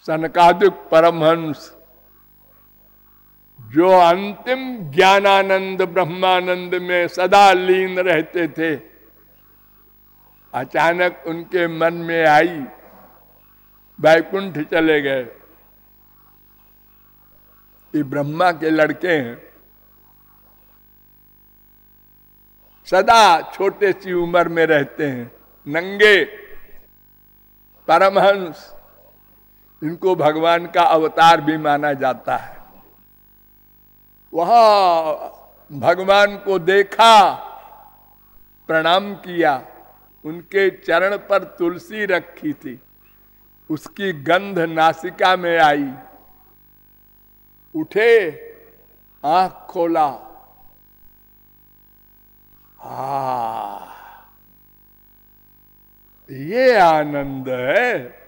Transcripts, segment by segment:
सनकादिक परमहंस जो अंतिम ज्ञानानंद ब्रह्मानंद में सदा लीन रहते थे, अचानक उनके मन में आई, वैकुंठ चले गए। ये ब्रह्मा के लड़के हैं, सदा छोटे सी उम्र में रहते हैं, नंगे परमहंस। इनको भगवान का अवतार भी माना जाता है। वहां भगवान को देखा, प्रणाम किया, उनके चरण पर तुलसी रखी थी, उसकी गंध नासिका में आई। उठे, आंख खोला, ये आनंद है,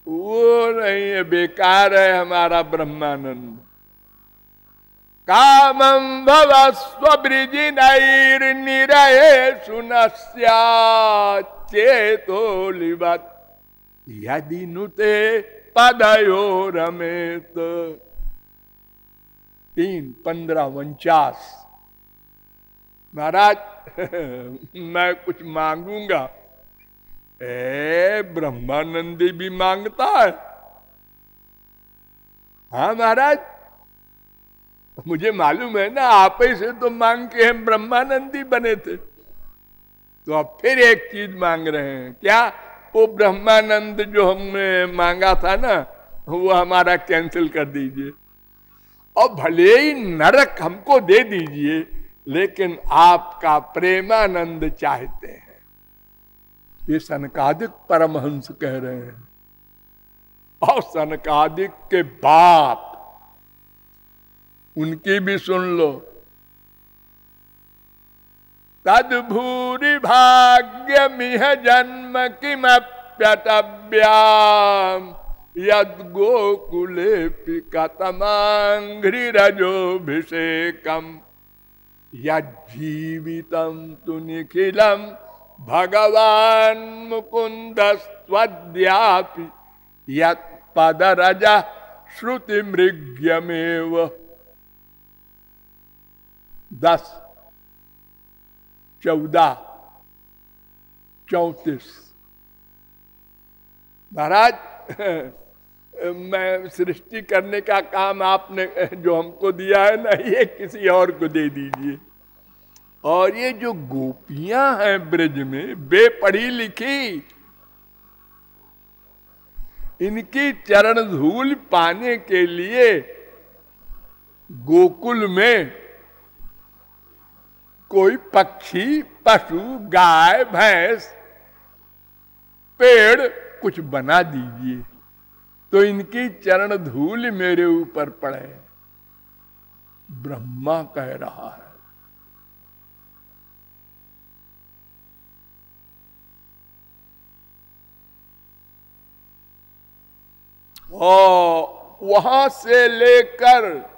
वो नहीं है, बेकार है हमारा ब्रह्मानंद। कामं भव स्वब्रिजिनैर्निरये सुनस्या चेतो लिवत् यदि नुते पदयो रमेत। 3:15-49। महाराज मैं कुछ मांगूंगा। ब्रह्मानंदी भी मांगता है। हाँ महाराज, मुझे मालूम है ना, आप ही से तो मांग के हम ब्रह्मानंदी बने थे। तो अब फिर एक चीज मांग रहे हैं। क्या? वो ब्रह्मानंद जो हमने मांगा था ना, वो हमारा कैंसिल कर दीजिए, और भले ही नरक हमको दे दीजिए, लेकिन आपका प्रेमानंद चाहते हैं। ये सनकादिक परमहंस कह रहे हैं। और सनकादिक के बाप, उनकी भी सुन लो। तद भूरि भाग्यमिह जन्म किमप्यतव्याम यद गोकुले कतमांघ्रिरजोभिषेकम यज्जीवितम तु निखिलम भगवान मुकुंदस्त्वद्यापि यत् पदरज श्रुति मृग्यमेव। 10, 14, 34। महाराज मैं सृष्टि करने का काम आपने जो हमको दिया है ना, ये किसी और को दे दीजिए। और ये जो गोपियां हैं ब्रज में, बेपढ़ी लिखी, इनकी चरण धूल पाने के लिए गोकुल में कोई पक्षी, पशु, गाय, भैंस, पेड़ कुछ बना दीजिए, तो इनकी चरण धूल मेरे ऊपर पड़े। ब्रह्मा कह रहा है। और वहां से लेकर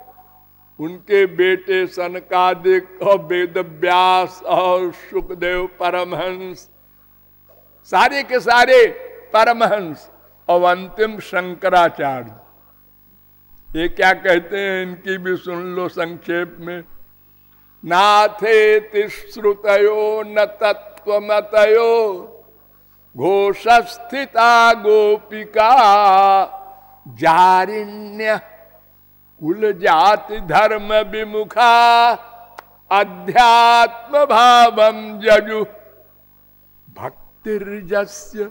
उनके बेटे सनकादिक और वेदव्यास और सुखदेव परमहंस, सारे के सारे परमहंस, और अंतिम शंकराचार्य, ये क्या कहते हैं, इनकी भी सुन लो संक्षेप में। नाथेति श्रुतयो न तत्वमतयो घोषस्थिता गोपिका जारिण्य कुल जाति धर्म विमुखा अध्यात्म भावम जजु भक्तिर्जस्य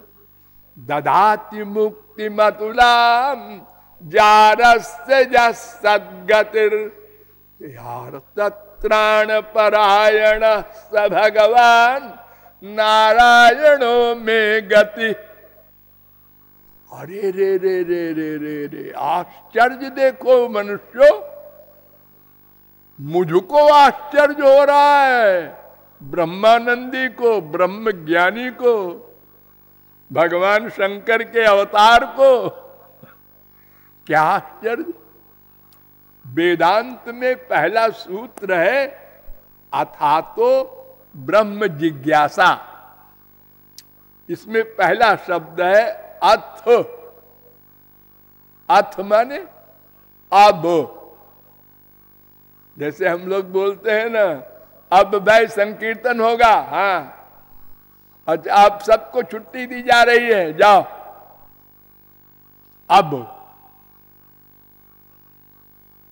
ददाति मुक्ति मतुलाम जारस्य सद्गतिर यार तत्राण परायण स भगवान नारायणो में गति। अरे रे रे रे रे रे रे, आश्चर्य देखो मनुष्यों, मुझको आश्चर्य हो रहा है, ब्रह्मानंदी को, ब्रह्म ज्ञानी को, भगवान शंकर के अवतार को। क्या आश्चर्य! वेदांत में पहला सूत्र है अथातो ब्रह्म जिज्ञासा। इसमें पहला शब्द है अथ, अथ माने अब, जैसे हम लोग बोलते हैं ना, अब भाई संकीर्तन होगा, हाँ अच्छा आप सबको छुट्टी दी जा रही है, जाओ अब।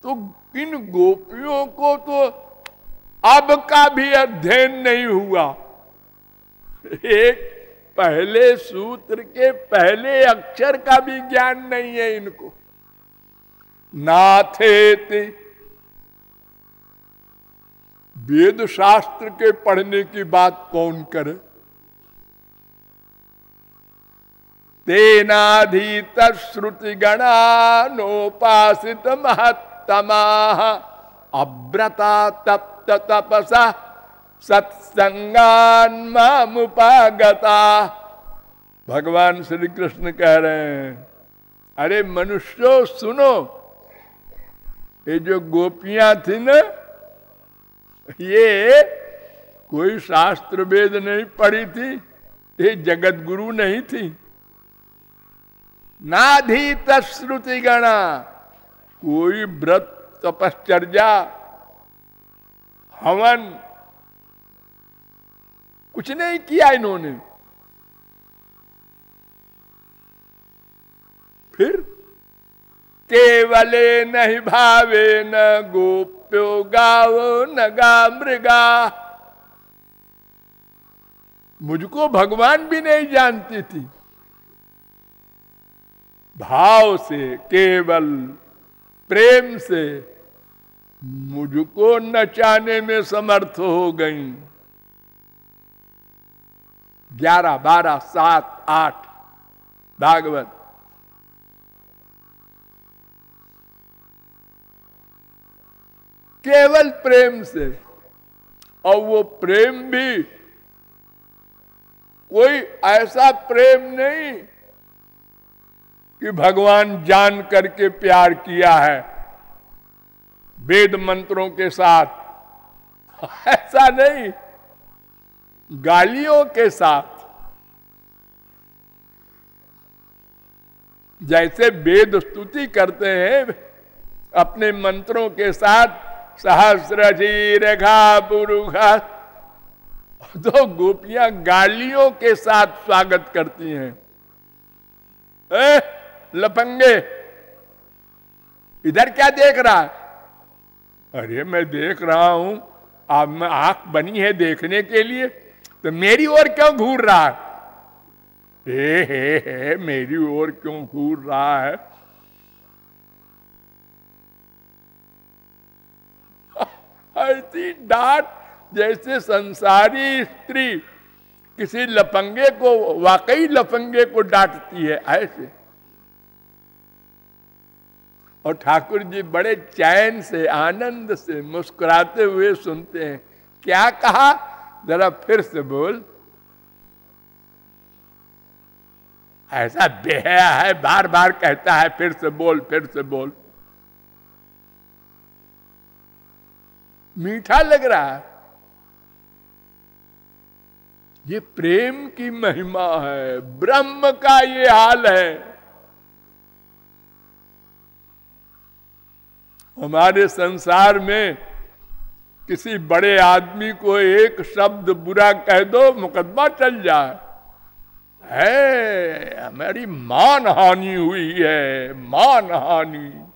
तो इन गोपियों को तो अब का भी अध्ययन नहीं हुआ, एक पहले सूत्र के पहले अक्षर का भी ज्ञान नहीं है इनको। नाथेति, वेद शास्त्र के पढ़ने की बात कौन करे। तेनाधीत श्रुति गणानोपासित महत्तमा अव्रता तप्त तपसा सत्संगान मामुपागता। भगवान श्री कृष्ण कह रहे हैं, अरे मनुष्यों सुनो, ये जो गोपियां थी ना, ये कोई शास्त्र वेद नहीं पढ़ी थी, ये जगत गुरु नहीं थी। नाधीत श्रुति गणा, कोई व्रत तपश्चर्या हवन कुछ नहीं किया इन्होंने। फिर केवले नहीं भावे न गोप्यो गावो न गा मृगा, मुझको भगवान भी नहीं जानती थी। भाव से, केवल प्रेम से मुझको नचाने में समर्थ हो गई। 11, 12, 7, 8 भागवत। केवल प्रेम से, और वो प्रेम भी कोई ऐसा प्रेम नहीं कि भगवान जान करके प्यार किया है वेद मंत्रों के साथ, ऐसा नहीं, गालियों के साथ। जैसे वेद स्तुति करते हैं अपने मंत्रों के साथ, सहस्रशी रेखा पुरुखा, तो गोपियां गालियों के साथ स्वागत करती हैं। लफंगे, इधर क्या देख रहा है? अरे मैं देख रहा हूं, अब मैं आंख बनी है देखने के लिए, तो मेरी ओर क्यों घूर रहा है? हे मेरी ओर क्यों घूर रहा है? ऐसी डांट जैसे संसारी स्त्री किसी लफंगे को, वाकई लफंगे को डांटती है, ऐसे। और ठाकुर जी बड़े चैन से, आनंद से, मुस्कुराते हुए सुनते हैं। क्या कहा, जरा फिर से बोल। ऐसा बेहया है, बार बार कहता है फिर से बोल, फिर से बोल। मीठा लग रहा है। ये प्रेम की महिमा है, ब्रह्म का ये हाल है। हमारे संसार में किसी बड़े आदमी को एक शब्द बुरा कह दो, मुकदमा चल जाए। है हमारी मान हानि हुई है, मान हानि।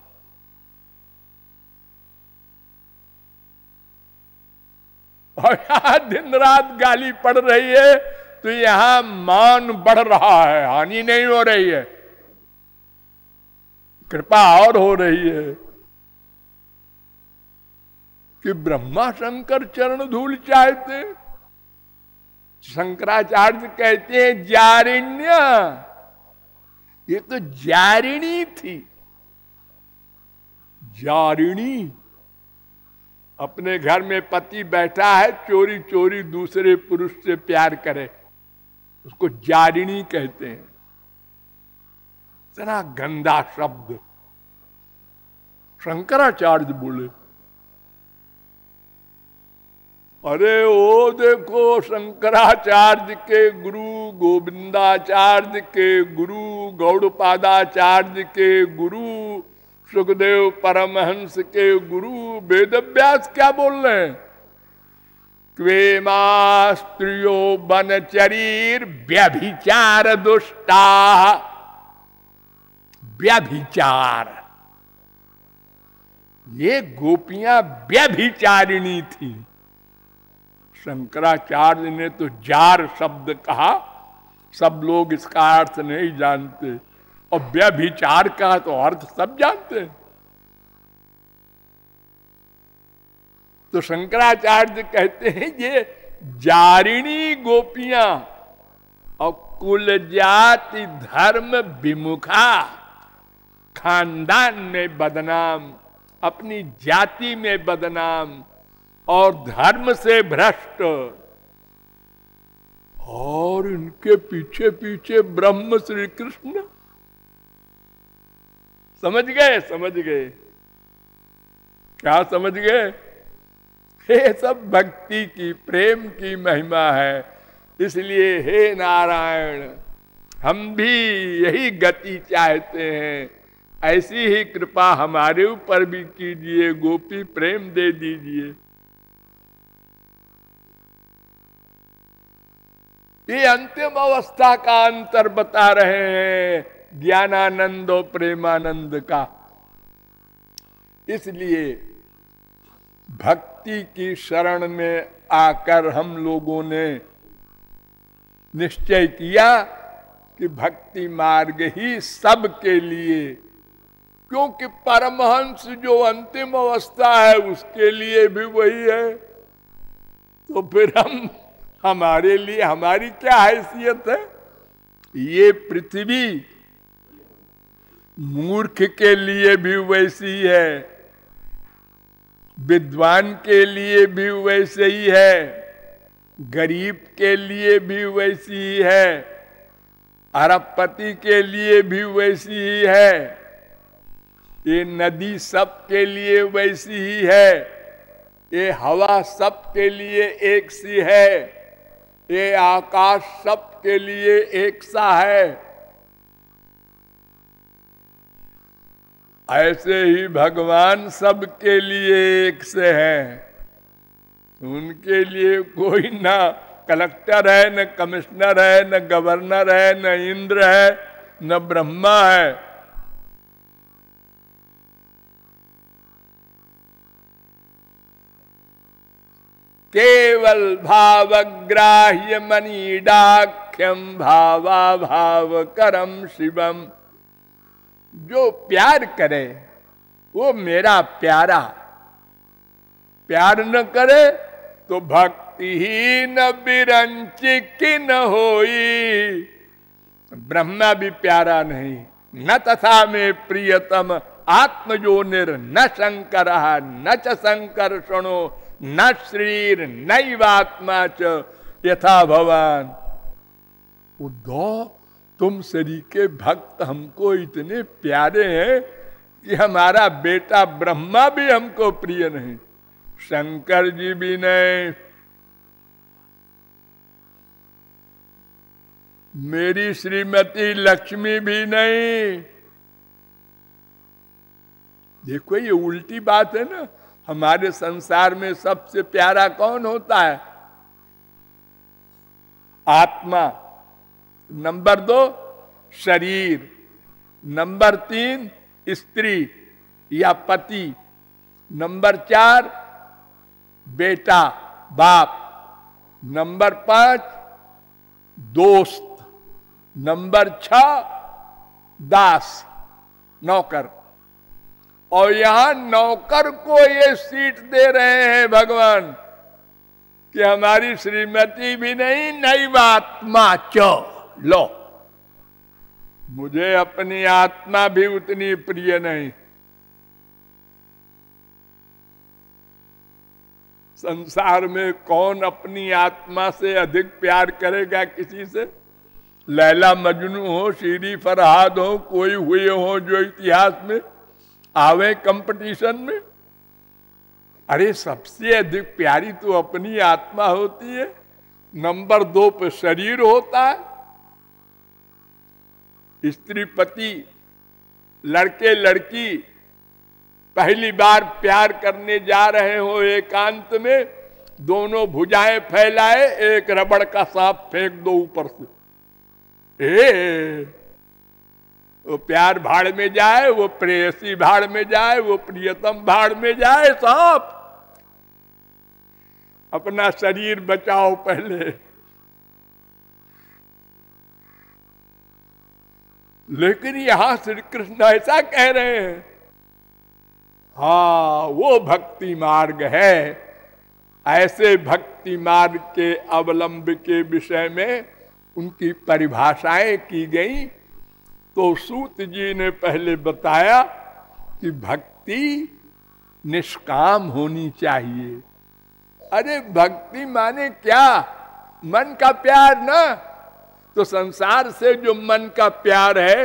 और यहां दिन रात गाली पड़ रही है, तो यहां मान बढ़ रहा है, हानि नहीं हो रही है, कृपा और हो रही है। कि ब्रह्मा शंकर चरण धूल चाहते, शंकराचार्य कहते हैं जारिण्य, ये तो जारिणी थी। जारिणी, अपने घर में पति बैठा है, चोरी चोरी दूसरे पुरुष से प्यार करे, उसको जारिणी कहते हैं। इतना गंदा शब्द शंकराचार्य बोले। अरे ओ देखो, शंकराचार्य के गुरु, गोविंदाचार्य के गुरु, गौड़पादाचार्य के गुरु, सुखदेव परमहंस के गुरु वेदव्यास क्या बोल रहे हैं? क्वेमा स्त्रियो बनचरीर व्यभिचार दुष्टा। व्यभिचार, ये गोपियां व्यभिचारिणी थी। शंकराचार्य ने तो जार शब्द कहा, सब लोग इसका अर्थ नहीं जानते, और व्यभिचार का तो अर्थ सब जानते हैं। तो शंकराचार्य कहते हैं ये जारिणी गोपियां और कुल जाति धर्म विमुखा, खानदान में बदनाम, अपनी जाति में बदनाम और धर्म से भ्रष्ट, और इनके पीछे पीछे ब्रह्म श्री कृष्ण। समझ गए? समझ गए? क्या समझ गए? ये सब भक्ति की, प्रेम की महिमा है। इसलिए हे नारायण, हम भी यही गति चाहते हैं, ऐसी ही कृपा हमारे ऊपर भी कीजिए, गोपी प्रेम दे दीजिए। ये अंतिम अवस्था का अंतर बता रहे हैं ज्ञानानंद और प्रेमानंद का। इसलिए भक्ति की शरण में आकर हम लोगों ने निश्चय किया कि भक्ति मार्ग ही सबके लिए, क्योंकि परमहंस जो अंतिम अवस्था है उसके लिए भी वही है। तो फिर हमारे लिए हमारी क्या हैसियत है? ये पृथ्वी मूर्ख के लिए भी वैसी है, विद्वान के लिए भी वैसे ही है, गरीब के लिए भी वैसी ही है, अरबपति के लिए भी वैसी ही है, ये नदी सबके लिए वैसी ही है, ये हवा सबके लिए एक सी है, ये आकाश सबके लिए एक सा है। ऐसे ही भगवान सबके लिए एक से हैं। उनके लिए कोई ना कलेक्टर है, न कमिश्नर है, न गवर्नर है, न इंद्र है, न ब्रह्मा है। केवल भावग्राह्य मनीडाख्यम भावा भाव करम शिवम। जो प्यार करे वो मेरा प्यारा, प्यार न करे तो भक्ति ही न बिरंची की न होई। ब्रह्मा भी प्यारा नहीं, न तथा में प्रियतम आत्मजोनिर न शंकर न च संकर्षणो न शरीर नैवात्मा च यथा भवान। उद्धव, तुम श्री के भक्त हमको इतने प्यारे हैं कि हमारा बेटा ब्रह्मा भी हमको प्रिय नहीं, शंकर जी भी नहीं, मेरी श्रीमती लक्ष्मी भी नहीं। देखो ये उल्टी बात है ना। हमारे संसार में सबसे प्यारा कौन होता है? आत्मा। नंबर 2 शरीर, नंबर 3 स्त्री या पति, नंबर 4 बेटा बाप, नंबर 5 दोस्त, नंबर 6 दास नौकर। और यहां नौकर को ये सीट दे रहे हैं भगवान कि हमारी श्रीमती भी नहीं, नैवात्मा च। लो, मुझे अपनी आत्मा भी उतनी प्रिय नहीं। संसार में कौन अपनी आत्मा से अधिक प्यार करेगा किसी से? लैला मजनू हो, शीरी फरहाद हो, कोई हुए हो जो इतिहास में आवे कंपटीशन में। अरे सबसे अधिक प्यारी तो अपनी आत्मा होती है। नंबर 2 पे शरीर होता है। स्त्री पति, लड़के लड़की, पहली बार प्यार करने जा रहे हो एकांत में, दोनों भुजाएं फैलाए, एक रबड़ का सांप फेंक दो ऊपर से, वो प्यार भाड़ में जाए, वो प्रेयसी भाड़ में जाए, वो प्रियतम भाड़ में जाए। सांप, अपना शरीर बचाओ पहले। लेकिन यहां श्री कृष्ण ऐसा कह रहे हैं, हाँ वो भक्ति मार्ग है। ऐसे भक्ति मार्ग के अवलंब के विषय में उनकी परिभाषाएं की गई। तो सूत जी ने पहले बताया कि भक्ति निष्काम होनी चाहिए। अरे भक्ति माने क्या? मन का प्यार ना। तो संसार से जो मन का प्यार है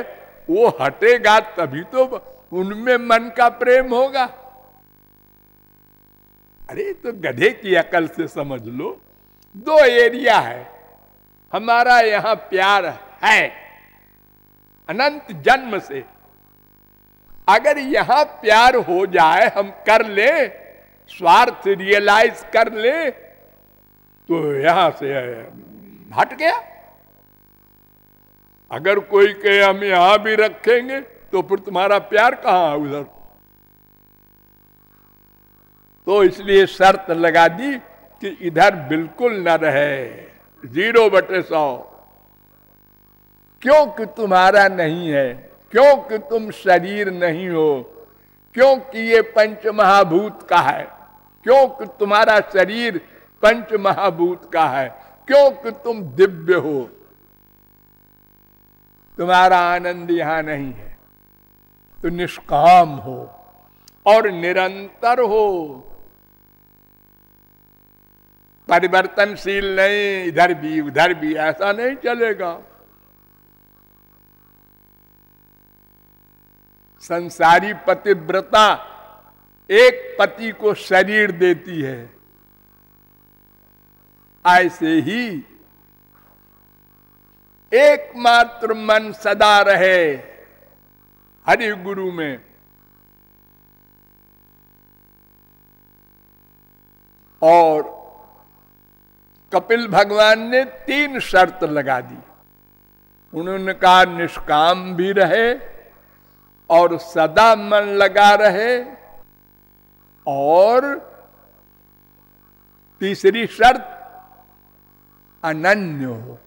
वो हटेगा तभी तो उनमें मन का प्रेम होगा। अरे तो गधे की अकल से समझ लो, दो एरिया है। हमारा यहां प्यार है अनंत जन्म से। अगर यहां प्यार हो जाए, हम कर ले, स्वार्थ रियलाइज कर ले, तो यहां से हट गया। अगर कोई कहे हम यहां भी रखेंगे तो फिर तुम्हारा प्यार कहां है उधर? तो इसलिए शर्त लगा दी कि इधर बिल्कुल न रहे, 0/100। क्योंकि तुम्हारा नहीं है, क्योंकि तुम शरीर नहीं हो, क्योंकि ये पंच महाभूत का है, क्योंकि तुम्हारा शरीर पंच महाभूत का है, क्योंकि तुम दिव्य हो, तुम्हारा आनंद यहां नहीं है। तो निष्काम हो और निरंतर हो, परिवर्तनशील नहीं, इधर भी उधर भी, ऐसा नहीं चलेगा। संसारी पतिव्रता एक पति को शरीर देती है, ऐसे ही एकमात्र मन सदा रहे हरि गुरु में। और कपिल भगवान ने 3 शर्त लगा दी। उन्होंने कहा निष्काम भी रहे और सदा मन लगा रहे, और तीसरी शर्त अनन्य हो।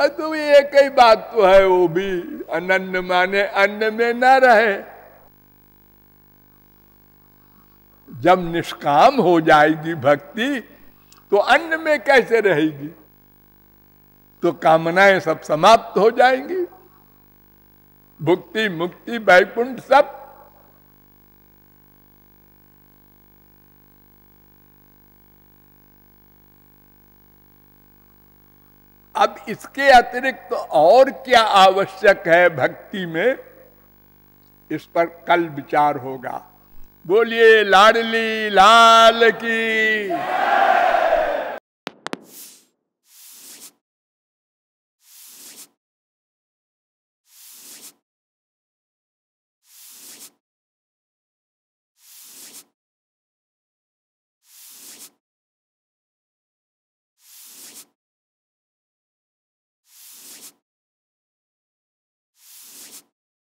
तो एक ही बात तो है, वो भी अनन्य माने अन्न में न रहे। जब निष्काम हो जाएगी भक्ति तो अन्न में कैसे रहेगी? तो कामनाएं सब समाप्त हो जाएंगी, भुक्ति मुक्ति वैकुंठ सब। अब इसके अतिरिक्त और क्या आवश्यक है भक्ति में, इस पर कल विचार होगा। बोलिए लाडली लाल की।